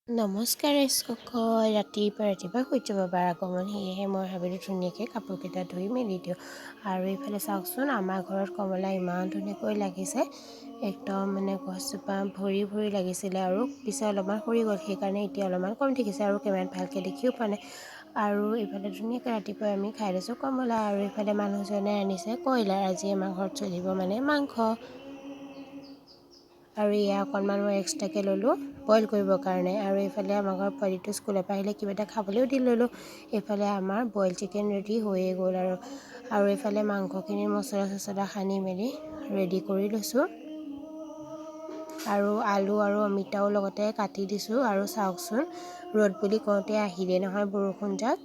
নমস্কাৰ ৰাতিপুৱা সূৰ্য বাবাৰ আগমন সেয়েহে মই ভাবিলোঁ ধুনীয়াকৈ কাপোৰকেইটা ধুই মেলি দিওঁ। আৰু এইফালে চাওকচোন, আমাৰ ঘৰত কমলা ইমান ধুনীয়াকৈ লাগিছে, একদম মানে গছজোপা ভৰি ভৰি লাগিছিলে আৰু পিছে অলপমান সৰি গ'ল, সেইকাৰণে এতিয়া অলপমান কম দেখিছে আৰু কেমেৰাত ভালকৈ দেখিও পোৱা নাই। আৰু এইফালে ধুনীয়াকৈ ৰাতিপুৱা আমি খাই লৈছোঁ কমলা, আৰু এইফালে মানুহজনে আনিছে কয়লাৰ। আজি আমাৰ ঘৰত চলিব মানে মাংস, আৰু এয়া অকণমান মই এক্সট্ৰাকৈ ল'লোঁ বইল কৰিবৰ কাৰণে। আৰু এইফালে আমাৰ ঘৰৰ পোৱালিটো স্কুলৰ পৰা আহিলে কিবা এটা খাবলৈও দি ল'লোঁ। এইফালে আমাৰ বইল চিকেন ৰেডি হৈয়ে গ'ল আৰু এইফালে মাংসখিনি মছলা চছলা সানি মেলি ৰেডি কৰি লৈছোঁ। আৰু আলু আৰু অমিতাও লগতে কাটি দিছোঁ। আৰু চাওকচোন, ৰ'দ বুলি কওঁতে আহিলে নহয় বৰষুণজাক,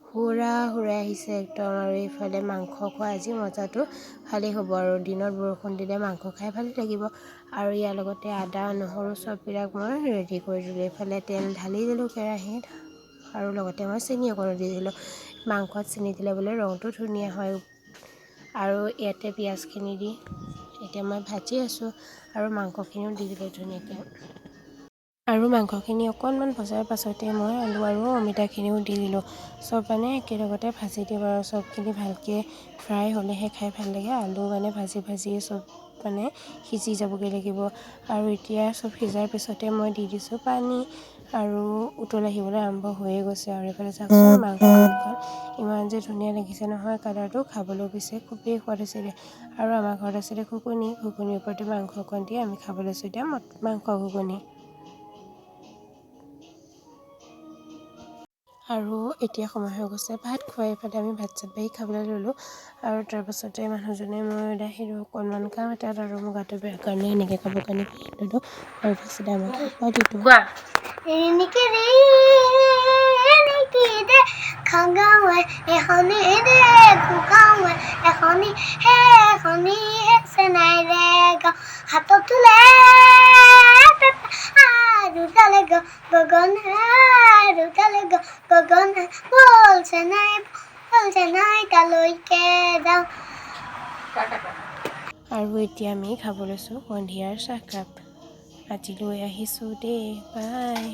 হুৰা হুৰাই আহিছে একদম। আৰু এইফালে মাংস খোৱা আজি মজাটো ভালেই হ'ব, আৰু দিনত বৰষুণ দিলে মাংস খাই ভালেই লাগিব। আৰু ইয়াৰ লগতে আদা নহৰু চববিলাক মই ৰেডি কৰি দিলোঁ। এইফালে তেল ঢালি দিলোঁ কেৰাহীত, আৰু লগতে মই চেনি অকণো দি দিলোঁ। মাংসত চেনি দিলে বোলে ৰংটো ধুনীয়া হয়। আৰু ইয়াতে পিঁয়াজখিনি দি এতিয়া মই ভাজি আছোঁ, আৰু মাংসখিনিও দি দিলোঁ ধুনীয়াকৈ। আৰু মাংসখিনি অকণমান ভজাৰ পাছতে মই আলু আৰু অমিতাখিনিও দি দিলোঁ। চব মানে একেলগতে ভাজি দিম, আৰু চবখিনি ভালকৈ ফ্ৰাই হ'লেহে খাই ভাল লাগে। আলু মানে ভাজিয়ে চব মানে সিজি যাবগৈ লাগিব। আৰু এতিয়া চব সিজাৰ পিছতে মই দি দিছোঁ পানী, আৰু উতল আহিবলৈ আৰম্ভ হৈয়ে গৈছে। আৰু এইফালে চাওকচোন, মাংসখন ইমান যে ধুনীয়া লাগিছে নহয় কালাৰটো, খাবলৈ পিছে খুবেই সোৱাদ হৈছিলে। আৰু আমাৰ ঘৰত আছিলে ঘুগুনিৰ ওপৰতে মাংস অকণ দি আমি খাব লৈছোঁ এতিয়া মাংস ঘুগুনি। আৰু এতিয়া সময় হৈ গৈছে ভাত খোৱাই। এইফালে আমি ভাত চাত বাঢ়ি খাবলৈ ল'লোঁ। আৰু তাৰপাছতে মানুহজনে মই আহিলোঁ অকণমান কাম এটাত, আৰু মোৰ গাটো বেয়া কাৰণে এনেকৈ কাপোৰ কানি পিন্ধি ল'লোঁ। আৰু তাৰপিছতে আমাৰ পোৱালিটো আৰু এতিয়া আমি খাব লৈছোঁ সন্ধিয়াৰ চাহকাপ। আজিলৈ আহিছোঁ দেই, বাই।